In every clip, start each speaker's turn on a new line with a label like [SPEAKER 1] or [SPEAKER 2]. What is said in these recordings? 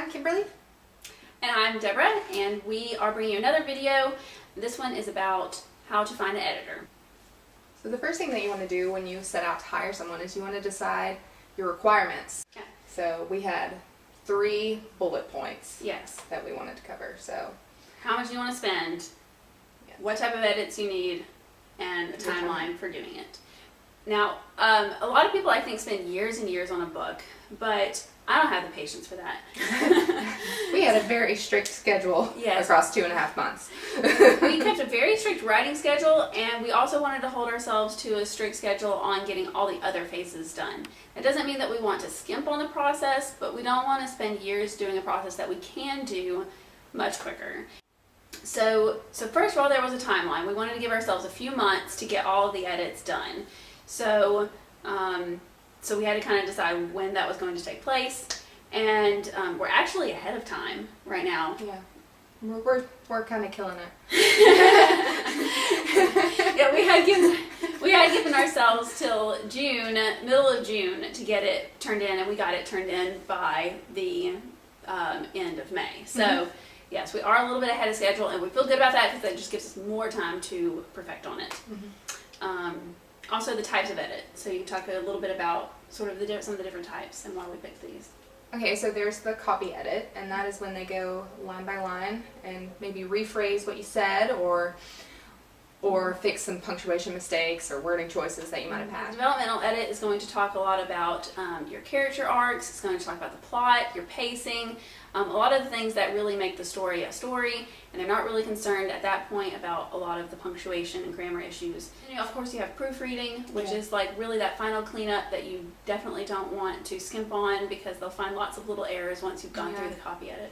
[SPEAKER 1] I'm Kimberly.
[SPEAKER 2] And I'm Deborah, and we are bringing you another video. This one is about how to find an editor.
[SPEAKER 1] So the first thing that you want to do when you set out to hire someone is you want to decide your requirements.
[SPEAKER 2] Yeah.
[SPEAKER 1] So we had 3 bullet points
[SPEAKER 2] Yes.
[SPEAKER 1] that we wanted to cover. So
[SPEAKER 2] How much you want to spend,
[SPEAKER 1] yes.
[SPEAKER 2] what type of edits you need, and a timeline for doing it. Now, a lot of people I think spend years and years on a book, but I don't have the patience for that.
[SPEAKER 1] We had a very strict schedule across 2.5 months.
[SPEAKER 2] We kept a very strict writing schedule, and we also wanted to hold ourselves to a strict schedule on getting all the other phases done. That doesn't mean that we want to skimp on the process, but we don't want to spend years doing a process that we can do much quicker. So first of all, there was a timeline. We wanted to give ourselves a few months to get all of the edits done. So we had to kind of decide when that was going to take place, and we're actually ahead of time right now.
[SPEAKER 1] Yeah, we're kind of killing it.
[SPEAKER 2] Yeah, we had given ourselves till June, middle of June, to get it turned in, and we got it turned in by the end of May. So yes, we are a little bit ahead of schedule, and we feel good about that because that just gives us more time to perfect on it. Also, the types of edit. So you can talk a little bit about sort of some of the different types and why we picked these.
[SPEAKER 1] Okay, so there's the copy edit, and that is when they go line by line and maybe rephrase what you said or fix some punctuation mistakes or wording choices that you might have had.
[SPEAKER 2] Developmental edit is going to talk a lot about your character arcs. It's going to talk about the plot, your pacing, a lot of the things that really make the story a story, and they're not really concerned at that point about a lot of the punctuation and grammar issues. And of course you have proofreading, which is like really that final cleanup that you definitely don't want to skimp on because they'll find lots of little errors once you've gone through the copy edit.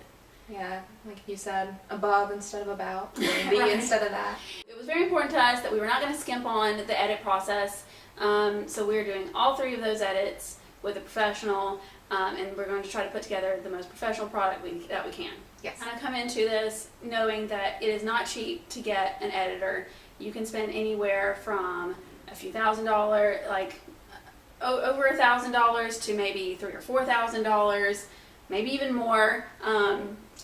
[SPEAKER 1] Yeah, like you said, above instead of about, or the instead of that.
[SPEAKER 2] It was very important to us that we were not going to skimp on the edit process, so we were doing all 3 of those edits with a professional, and we're going to try to put together the most professional product that we can.
[SPEAKER 1] Yes.
[SPEAKER 2] And I come into this knowing that it is not cheap to get an editor. You can spend anywhere from a few $1,000s, like over $1,000 to maybe $3,000 or $4,000, maybe even more,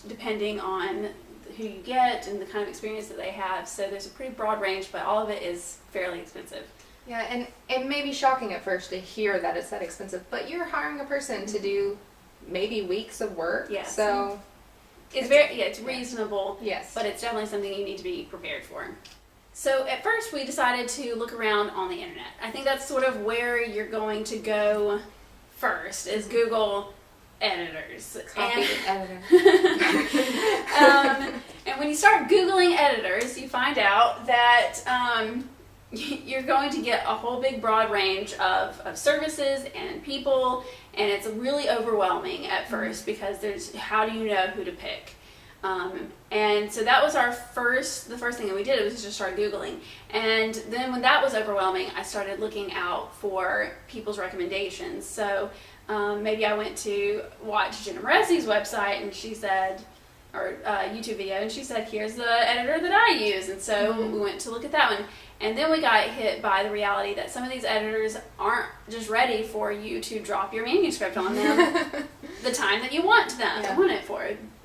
[SPEAKER 2] depending on who you get and the kind of experience that they have. So there's a pretty broad range, but all of it is fairly expensive.
[SPEAKER 1] Yeah, and it may be shocking at first to hear that it's that expensive, but you're hiring a person to do maybe weeks of work.
[SPEAKER 2] Yes.
[SPEAKER 1] So
[SPEAKER 2] it's reasonable.
[SPEAKER 1] Yes.
[SPEAKER 2] But it's definitely something you need to be prepared for. So at first we decided to look around on the internet. I think that's sort of where you're going to go first, is Google editors.
[SPEAKER 1] Copy editor.
[SPEAKER 2] And when you start Googling editors, you find out that you're going to get a whole big broad range of services and people, and it's really overwhelming at first because how do you know who to pick? And so that was the first thing that we did was just start Googling. And then when that was overwhelming, I started looking out for people's recommendations. So maybe I went to watch Jenna Moressi's website, and she said, or YouTube video, and she said, here's the editor that I use. And so we went to look at that one. And then we got hit by the reality that some of these editors aren't just ready for you to drop your manuscript on them the time that you want it for.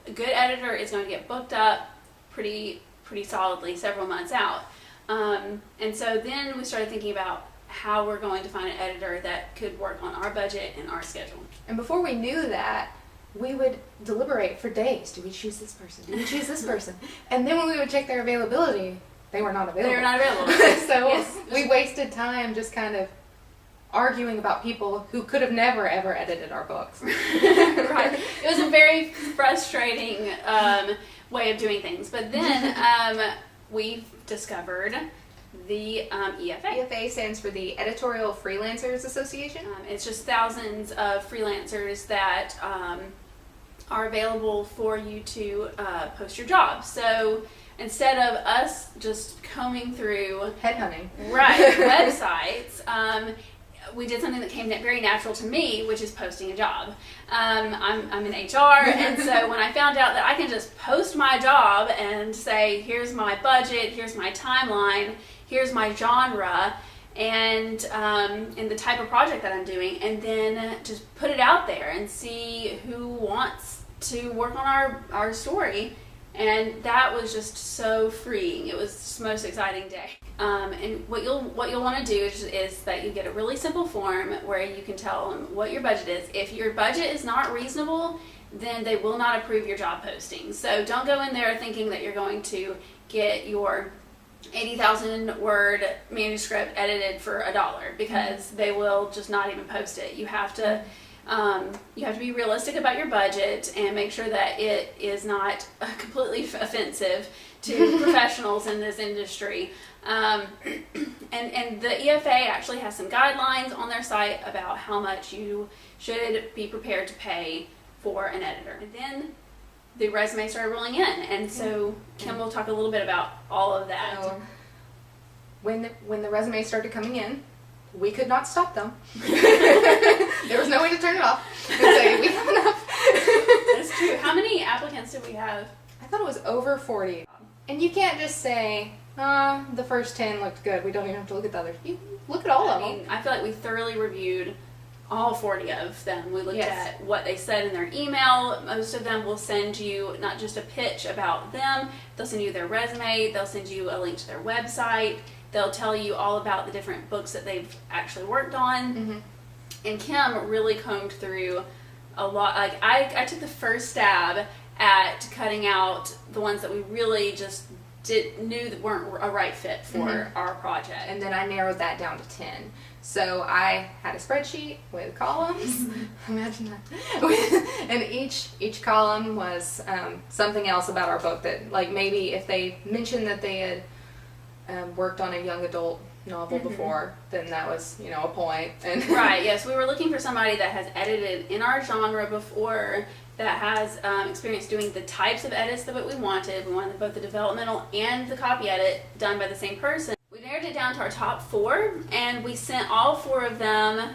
[SPEAKER 2] A good editor is going to get booked up pretty solidly several months out. And so then we started thinking about how we're going to find an editor that could work on our budget and our schedule.
[SPEAKER 1] And before we knew that, we would deliberate for days. Do we choose this person? Do we choose this person? And then when we would check their availability, they were not available.
[SPEAKER 2] They were not available.
[SPEAKER 1] So we wasted time just kind of arguing about people who could have never ever edited our books.
[SPEAKER 2] Right. It was a very frustrating way of doing things. But then we discovered the EFA.
[SPEAKER 1] EFA stands for the Editorial Freelancers Association.
[SPEAKER 2] It's just thousands of freelancers that are available for you to post your job. So instead of us just combing through
[SPEAKER 1] headhunting
[SPEAKER 2] websites, we did something that came very natural to me, which is posting a job. I'm in HR, and so when I found out that I can just post my job and say, here's my budget, here's my timeline, here's my genre, and the type of project that I'm doing, and then just put it out there and see who wants to work on our story. And that was just so freeing. It was the most exciting day. And what you'll want to do is that you get a really simple form where you can tell them what your budget is. If your budget is not reasonable, then they will not approve your job posting. So don't go in there thinking that you're going to get your 80,000 word manuscript edited for $1, because they will just not even post it. You have to be realistic about your budget and make sure that it is not completely offensive to professionals in this industry. And the EFA actually has some guidelines on their site about how much you should be prepared to pay for an editor. And then the resumes started rolling in, and so Kim will talk a little bit about all of that.
[SPEAKER 1] So when the resumes started coming in, we could not stop them. There was no way to turn it off and say, we have enough.
[SPEAKER 2] That's true. How many applicants did we have?
[SPEAKER 1] I thought it was over 40. And you can't just say, the first 10 looked good. We don't even have to look at the others. You look at all of them.
[SPEAKER 2] I feel like we thoroughly reviewed all 40 of them. We looked
[SPEAKER 1] Yes.
[SPEAKER 2] at what they said in their email. Most of them will send you not just a pitch about them, they'll send you their resume, they'll send you a link to their website, they'll tell you all about the different books that they've actually worked on.
[SPEAKER 1] Mm-hmm.
[SPEAKER 2] And Kim really combed through a lot. Like I took the first stab at cutting out the ones that we really just knew that weren't a right fit for our project.
[SPEAKER 1] And then I narrowed that down to 10. So I had a spreadsheet with columns. Imagine that. And each column was something else about our book that, like, maybe if they mentioned that they had worked on a young adult novel before, then that was, a point. And
[SPEAKER 2] Right, yes. We were looking for somebody that has edited in our genre before, that has experience doing the types of edits that we wanted. We wanted both the developmental and the copy edit done by the same person. We narrowed it down to our top 4, and we sent all 4 of them.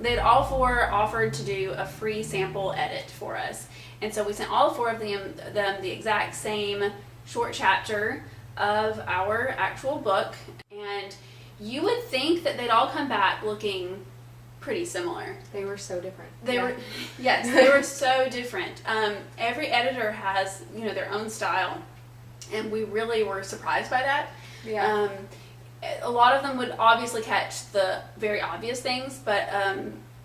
[SPEAKER 2] They'd all 4 offered to do a free sample edit for us. And so we sent all 4 of them the exact same short chapter of our actual book. And you would think that they'd all come back looking pretty similar.
[SPEAKER 1] They were so different.
[SPEAKER 2] They were so different. Every editor has, their own style, and we really were surprised by that.
[SPEAKER 1] Yeah.
[SPEAKER 2] A lot of them would obviously catch the very obvious things, but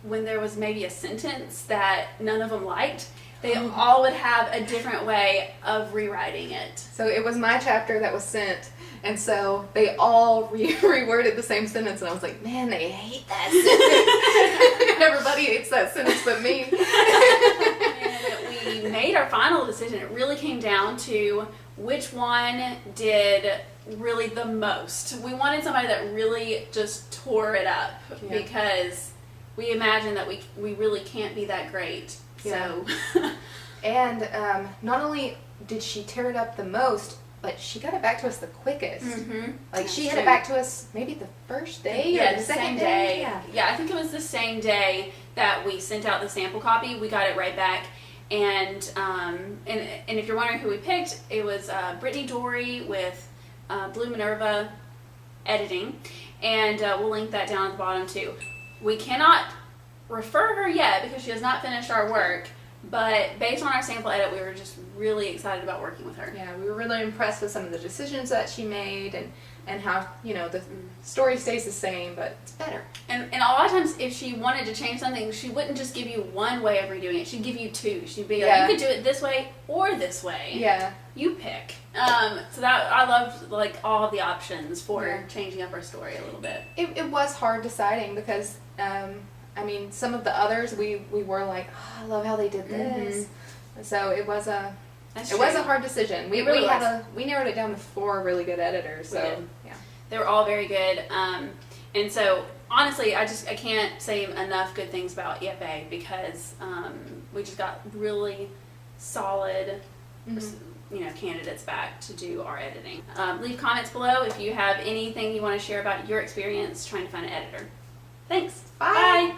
[SPEAKER 2] when there was maybe a sentence that none of them liked, they all would have a different way of rewriting it.
[SPEAKER 1] So it was my chapter that was sent, and so they all reworded the same sentence, and I was like, man, they hate that sentence. Everybody hates that sentence but me.
[SPEAKER 2] And we made our final decision. It really came down to which one did really the most. We wanted somebody that really just tore it up, because we imagine that we really can't be that great. So,
[SPEAKER 1] and not only did she tear it up the most, but she got it back to us the quickest. Like, she had it back to us maybe the first day or the second day.
[SPEAKER 2] Yeah, I think it was the same day that we sent out the sample copy. We got it right back. And if you're wondering who we picked, it was Brittany Dory with Blue Minerva Editing, and we'll link that down at the bottom too. We cannot refer her yet because she has not finished our work, but based on our sample edit, we were just really excited about working with her.
[SPEAKER 1] Yeah, we were really impressed with some of the decisions that she made, and how, the story stays the same, but it's better.
[SPEAKER 2] And a lot of times, if she wanted to change something, she wouldn't just give you one way of redoing it. She'd give you 2. She'd be like, you could do it this way or this way.
[SPEAKER 1] Yeah.
[SPEAKER 2] You pick. So that I loved, like, all of the options for changing up our story a little bit.
[SPEAKER 1] It was hard deciding because, some of the others we were like, I love how they did this. So it was a hard decision. We narrowed it down to 4 really good editors. So
[SPEAKER 2] they were all very good. And so honestly, I can't say enough good things about EFA, because we just got really solid candidates back to do our editing. Leave comments below if you have anything you want to share about your experience trying to find an editor. Thanks.
[SPEAKER 1] Bye.
[SPEAKER 2] Bye.